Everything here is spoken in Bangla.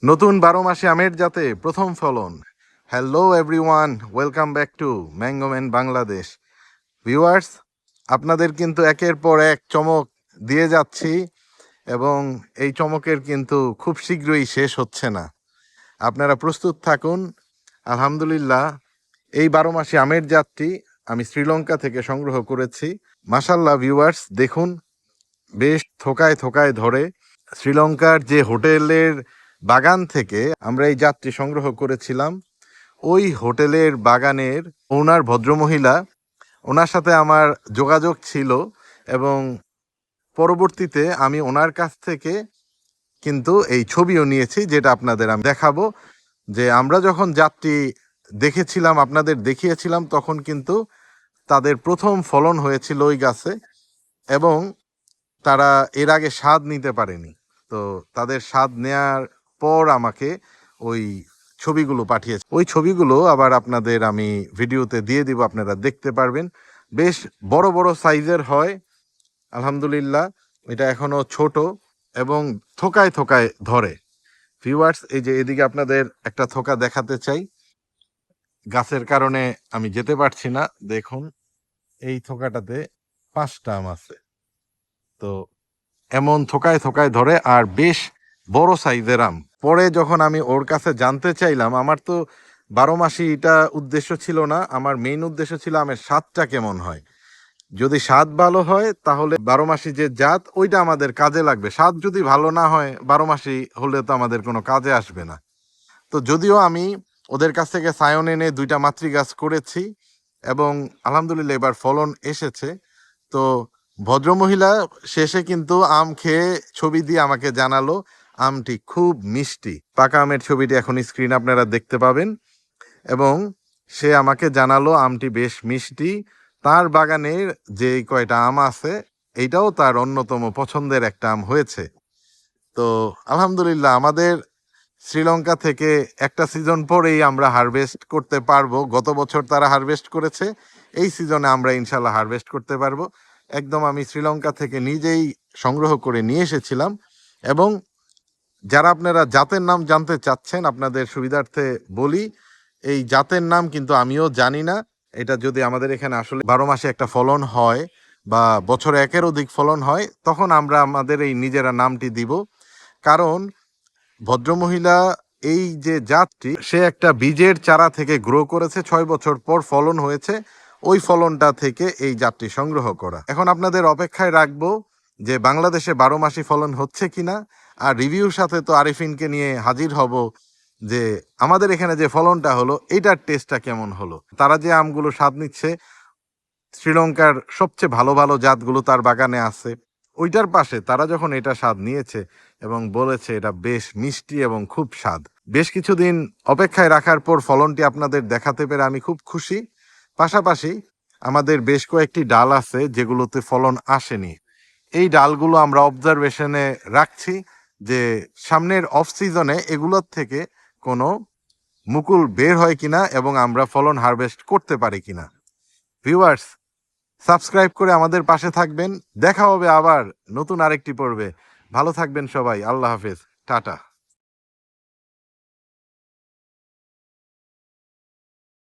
নতুন 12 মাসে আমের জাতে প্রথম ফলন। Hello everyone, welcome back to mango man Bangladesh. Viewers, আপনাদের কিন্তু একের পর এক চমক দিয়ে যাচ্ছি এবং এই চমকের কিন্তু খুব শীঘ্রই শেষ হচ্ছে না। আপনারা প্রস্তুত থাকুন। আলহামদুলিল্লাহ, এই 12 মাসে আমের জাতটি আমি শ্রীলঙ্কা থেকে সংগ্রহ করেছি। মাশাল্লাহ ভিউয়ার্স, দেখুন বেশ থোকায় থোকায় ধরে। শ্রীলঙ্কার যে হোটেলের বাগান থেকে আমরা এই জাতটি সংগ্রহ করেছিলাম, ওই হোটেলের বাগানের ওনার ভদ্রমহিলা, ওনার সাথে আমার যোগাযোগ ছিল এবং পরবর্তীতে আমি ওনার কাছ থেকে কিন্তু এই ছবিও নিয়েছি, যেটা আপনাদের আমি দেখাবো। যে আমরা যখন জাতটি দেখেছিলাম, আপনাদের দেখিয়েছিলাম, তখন কিন্তু তাদের প্রথম ফলন হয়েছিল ওই গাছে এবং তারা এর আগে স্বাদ নিতে পারেনি। তো তাদের স্বাদ নেয়ার পর আমাকে ওই ছবিগুলো পাঠিয়েছে। ওই ছবিগুলো আবার আপনাদের আমি ভিডিওতে দিয়ে দিব, আপনারা দেখতে পারবেন। বেশ বড় বড় সাইজের হয় আলহামদুলিল্লাহ। এটা এখনো ছোট এবং থোকায় থোকায় ধরে। ভিউয়ার্স, এই যে এদিকে আপনাদের একটা থোকা দেখাতে চাই। গাছের কারণে আমি যেতে পারছি না। দেখুন এই থোকাটাতে 5টা আম আছে। তো এমন থোকায় থোকায় ধরে আর বেশ বড় সাইজের আম। পরে যখন আমি ওর কাছে জানতে চাইলাম, আমার তো 12 মাসি এটা উদ্দেশ্য ছিল না, আমার মেইন উদ্দেশ্য ছিল আমের স্বাদটা কেমন হয়। যদি স্বাদ ভালো হয় তাহলে 12 মাসি যে জাত ওইটা আমাদের কাজে লাগবে। স্বাদ যদি ভালো না হয় 12 মাসি হলে তো আমাদের কোনো কাজে আসবে না। তো যদিও আমি ওদের কাছ থেকে সায়ন এনে 2টা মাতৃগাছ করেছি এবং আলহামদুলিল্লাহ এবার ফলন এসেছে। তো ভদ্রমহিলা শেষে কিন্তু আম খেয়ে ছবি দিয়ে আমাকে জানালো আমটি খুব মিষ্টি। পাকা আমের ছবিটি এখন স্ক্রিন আপনারা দেখতে পাবেন এবং সে আমাকে জানালো আমটি বেশ মিষ্টি। তার বাগানের যে কয়টা আম আছে এইটাও তার অন্যতম পছন্দের একটা আম হয়েছে। তো আলহামদুলিল্লাহ, আমাদের শ্রীলঙ্কা থেকে একটা সিজন পরেই আমরা হারভেস্ট করতে পারবো। গত বছর তারা হারভেস্ট করেছে, এই সিজনে আমরা ইনশাল্লাহ হারভেস্ট করতে পারবো। একদম আমি শ্রীলঙ্কা থেকে নিজেই সংগ্রহ করে নিয়ে এসেছিলাম। এবং যারা আপনারা জাতের নাম জানতে চাচ্ছেন, আপনাদের সুবিধার্থে বলি, এই জাতের নাম কিন্তু আমিও জানি না। এটা যদি আমাদের এখানে আসলে 12 মাসে একটা ফলন হয় বা বছরে একের অধিক ফলন হয়, তখন আমরা আমাদের এই নিজেরা নামটি দিব। কারণ ভদ্রমহিলা এই যে জাতটি, সে একটা বীজের চারা থেকে গ্রো করেছে, 6 বছর পর ফলন হয়েছে, ওই ফলনটা থেকে এই জাতটি সংগ্রহ করা। এখন আপনাদের অপেক্ষায় রাখবো যে বাংলাদেশে 12 মাসি ফলন হচ্ছে কিনা। আর রিভিউর সাথে তো আরিফিনকে নিয়ে হাজির হব যে আমাদের এখানে যে ফলনটা হলো এইটার টেস্টটা কেমন হলো। তারা যে আমগুলো স্বাদ নিচ্ছে, শ্রীলঙ্কার সবচেয়ে ভালো ভালো জাতগুলো তার বাগানে আছে, ওইটার পাশে তারা যখন এটা স্বাদ নিয়েছে এবং বলেছে এটা বেশ মিষ্টি এবং খুব স্বাদ। বেশ কিছুদিন অপেক্ষায় রাখার পর ফলনটি আপনাদের দেখাতে পেরে আমি খুব খুশি। পাশাপাশি আমাদের বেশ কয়েকটি ডাল আছে যেগুলোতে ফলন আসেনি। এই ডালগুলো আমরা অবজারভেশনে রাখছি যে সামনের অফ সিজনে এগুলোর থেকে কোনো মুকুল বের হয় কিনা এবং আমরা ফলন হারভেস্ট করতে পারি কিনা। ভিউয়ার্স, সাবস্ক্রাইব করে আমাদের পাশে থাকবেন। দেখা হবে আবার নতুন আরেকটি পর্বে। ভালো থাকবেন সবাই। আল্লাহ হাফেজ, টাটা।